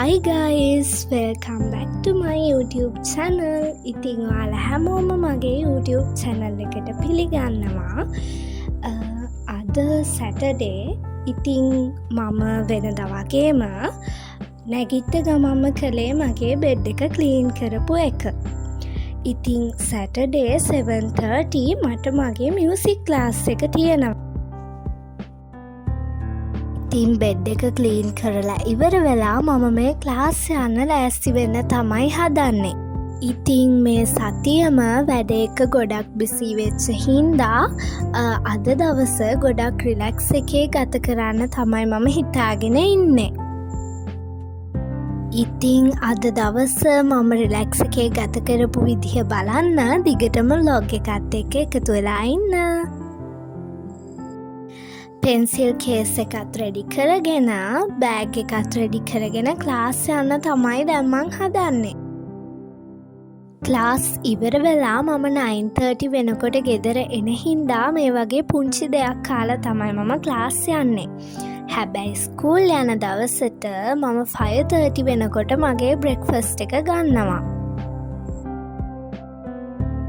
Hi guys, welcome back to my YouTube channel. ඉතින් ඔයාලා හැමෝම මගේ YouTube channel එකට පිළිගන්නවා. අද Saturday. ඉතින් මම වෙනදා වගේම නැගිට ගමන්ම කළේ මගේ බෙඩ් එක ක්ලීන් කරපු එක. ඉතින් Saturday 7:30 මට මගේ music class එක තියෙනවා. ඉතින් බෙඩ් එක ක්ලීන් කරලා ඉවර වෙලා මම මේ ක්ලාස් යන්න ලෑස්ති වෙන්න තමයි හදන්නේ. ඉතින් මේ සතියම වැඩ එක ගොඩක් බිසි වෙච්ච හින්දා අද දවස ගොඩක් රිලැක්ස් එකේ ගත කරන්න තමයි මම හිතාගෙන ඉන්නේ. ඉතින් අද දවස මම රිලැක්ස් එකේ ගත කරපු විදිහ බලන්න දිගටම vlog එකත් එක්ක එකතු වෙලා ඉන්න. පෙන්සිල් කේස් එකත් රෙඩි කරගෙන බෑග් එකත් රෙඩි කරගෙන ක්ලාස් යන්න තමයි දැන් මං හදන්නේ. ක්ලාස් ඉවර වෙලා මම 9:30 වෙනකොට ගෙදර එන හින්දා මේ වගේ පුංචි දෙයක් කාලා තමයි මම ක්ලාස් යන්නේ. හැබැයි ස්කූල් යන දවසට මම 5:30 වෙනකොට මගේ බ්‍රෙක්ෆාස්ට් එක ගන්නවා.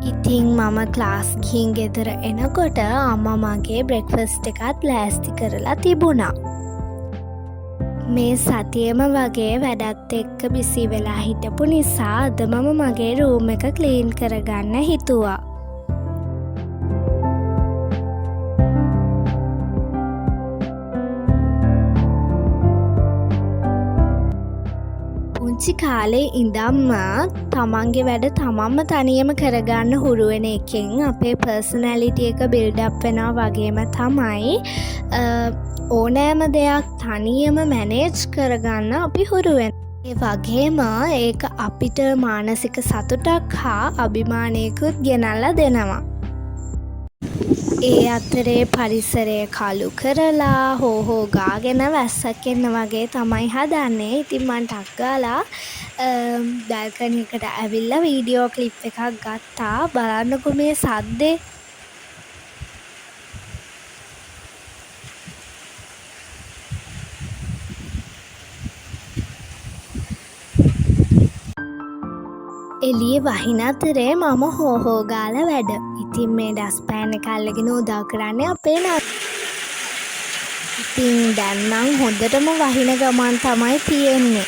ඉතින් මම ක්ලාස් ගිහින් ගෙදර එනකොට අම්මා මගේ බ්‍රෙක්ෆාස්ට් එකත් ලෑස්ති කරලා තිබුණා. මේ සතියෙම වගේ වැඩත් එක්ක බිසි වෙලා හිටපු නිසා අද මම මගේ රූම් එක ක්ලීන් කරගන්න හිතුවා. පුංචි කාලේ ඉඳන්ම තමන්ගේ වැඩ තමන්ම තනියම කරගන්න හුරු වෙන එකෙන් අපේ පර්සනැලිටි එක බිල්ඩ් අප් වෙනවා වගේම තමයි ඕනෑම දෙයක් තනියම මැනේජ් කරගන්න අපි හුරු වෙනවා. ඒ වගේම ඒක අපිට මානසික සතුටක් හා අභිමානයකුත් ගෙනල්ලා දෙනවා. ඒ අතරේ පරිසරය කළු කරලා හෝ ගාගෙන වැස්සක් එන්න වගේ තමයි හදන්නේ. ඉතින් මං ටක් ගාලා බැල්කනි එකට ඇවිල්ලා වීඩියෝ ක්ලිප් එකක් ගත්තා. බලන්නකෝ මේ සද්දේ. එළියේ වහින අතරේ මම හෝ ගාලා වැඩ. ඉතින් මේ ඩස්පෑන් එක අල්ලගෙන උදව් කරන්නේ අපේ නංගි. ඉතින් දැන් නම් හොඳටම වහින ගමන් තමයි තියෙන්නේ.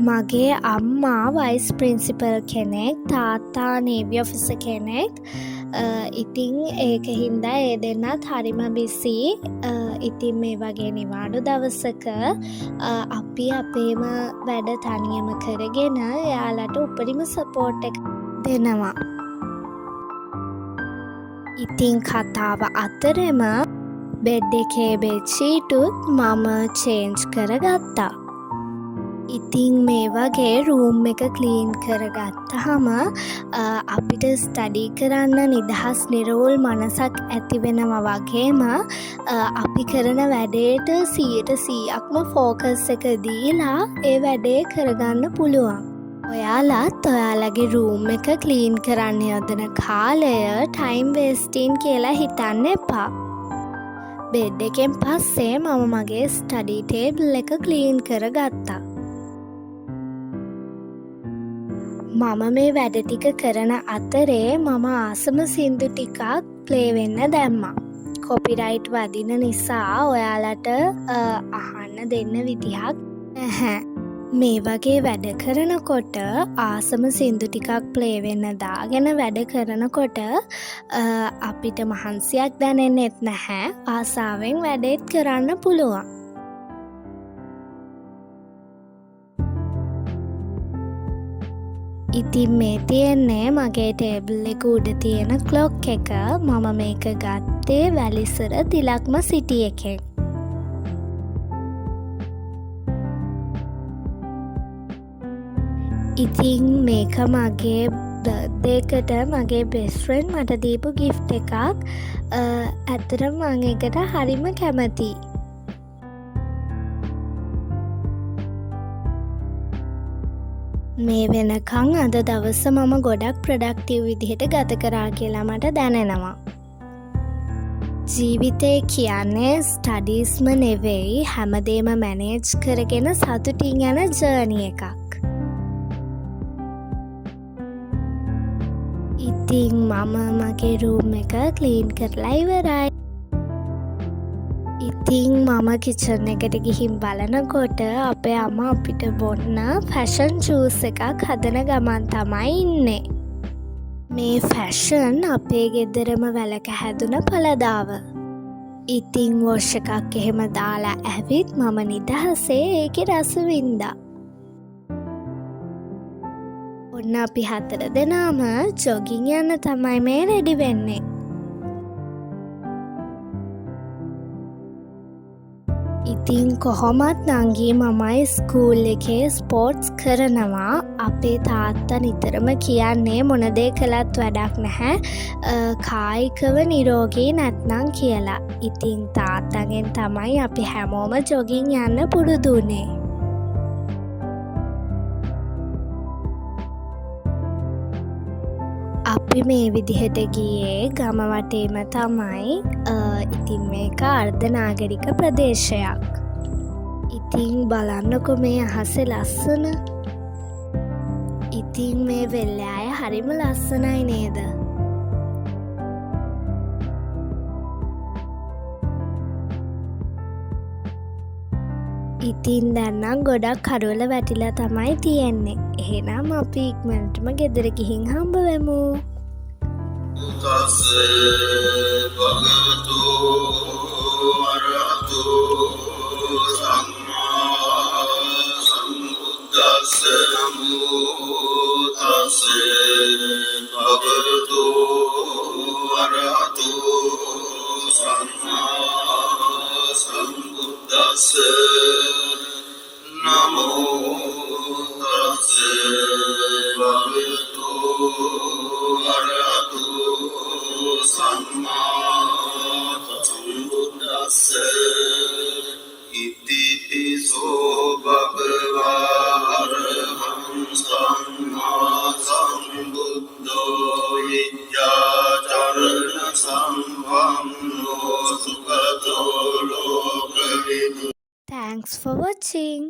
මගේ අම්මා වයිස් ප්‍රින්සිපල් කෙනෙක්, තාත්තා නේවි ඔෆිසර් කෙනෙක්. ඉතින් ඒක හින්දා ඒ දෙන්නත් හරිම බිසි. ඉතින් මේ වගේ නිවාඩු දවසක අපි අපේම වැඩ තනියම කරගෙන එයාලට උපරිම සපෝට් එක දෙනවා. ඉතින් කතාව අතරෙම බෙඩ් එකේ බෙඩ්ෂීටුත් මම චේන්ජ් කරගත්තා. ඉතින් මේ වගේ රූම් එක ක්ලීන් කරගත්තහම අපිට ස්ටඩි කරන්න නිදහස් නිරවුල් මනසක් ඇති වෙනවා වගේම අපි කරන වැඩේට 100%ක්ම ෆෝකස් එක දීලා ඒ වැඩේ කරගන්න පුළුවන්. ඔයාලත් ඔයාලගේ රූම් එක ක්ලීන් කරන්න යොදන කාලය ටයිම් වේස්ටින් කියලා හිතන්න එපා. බෙඩ් එකෙන් පස්සේ මම මගේ ස්ටඩි ටේබල් එක ක්ලීන් කරගත්තා. මම මේ වැඩ ටික කරන අතරේ මම ආසම සින්දු ටිකක් ප්ලේ වෙන්න දැම්මා. කොපිරයිට් වදින නිසා ඔයාලට අහන්න දෙන්න විදිහක් නැහැ. මේ වගේ වැඩ කරනකොට ආසම සින්දු ටිකක් ප්ලේ වෙන්න දාගෙන වැඩ කරනකොට අපිට මහන්සියක් දැනෙන්නෙත් නැහැ. ආසාවෙන් වැඩේත් කරන්න පුළුවන්. ඉතින් මේ තියෙන්නේ මගේ ටේබල් එක උඩ තියෙන ක්ලොක් එක. මම මේක ගත්තේ වැලිසර තිලක්ම සිටි එකෙන්. ඉතින් මේක මගේ බර්ත්ඩේකට මගේ බෙස්ට් ෆ්‍රෙන්ඩ් මට දීපු ගිෆ්ට් එකක්. ඇත්තටම මම ඒකට හරිම කැමතියි. මේ වෙනකං අද දවස මම ගොඩක් ප්‍රොඩක්ටිව් විදිහට ගත කරා කියලා මට දැනෙනවා. ජීවිතය කියන්නේ ස්ටඩීස්ම නෙවෙයි හැමදේම මැනේජ් කරගෙන සතුටින් යන ජර්නි එකක්. ඉතින් මම මගේ රූම් එක ක්ලීන් කරලා ඉවරයි. ඉතින් මම කිචන් එකට ගිහින් බලනකොට අපේ අම්මා අපිට බොන්න ෆැෂන් ජූස් එකක් හදන ගමන් තමයි ඉන්නේ. මේ ෆැෂන් අපේ ගෙදරම වැලක හැදුන පළදාව. ඉතින් වොෂ් එකක් එහෙම දාලා ඇවිත් මම නිදහසේ ඒකේ රස වින්දා. ඔන්න අපි 4 දෙනාම ජොගින් යන්න තමයි මේ රෙඩි වෙන්නේ. ඉතින් කොහොමත් නංගී මමයි ස්කූල් එකේ ස්පෝර්ට්ස් කරනවා. අපේ තාත්තා නිතරම කියන්නේ මොන දේ කළත් වැඩක් නැහැ කායිකව නිරෝගී නැත්නම් කියලා. ඉතින් තාත්තගෙන් තමයි අපි හැමෝම ජොගින් යන්න පුරුදු වුනේ. අපි මේ විදිහට ගියේ ගම වටේම තමයි. ඉතින් මේක අර්ධනාගරික ප්‍රදේශයක්. ඉතින් බලන්නකො මේ අහසේ ලස්සන. ඉතින් මේ වෙල්යාය හරිම ලස්සනයි නේද? ඉතින් දැන් නම් ගොඩක් කඩවල වැටිලා තමයි තියෙන්නේ. එහෙනම් අපි ඉක්මනටම ගෙදර ගිහින් හම්බ වෙමු. තස් භගවතු අරහතු සම්මා සම්බුද්දස්ස නමෝ තස් භගවතු අරහතු සම්මා සම්බුද්දස්ස නමෝ තස් භගවතු අරහතු සම්මා සම්බුද්දස්ස ඉතිපිසෝ භගවා අරහං සම්මා සම්බුද්ධෝ විද්‍යාචරණ සම්පන්නෝ සුගතෝ ලෝකවිදු. Thanks for watching.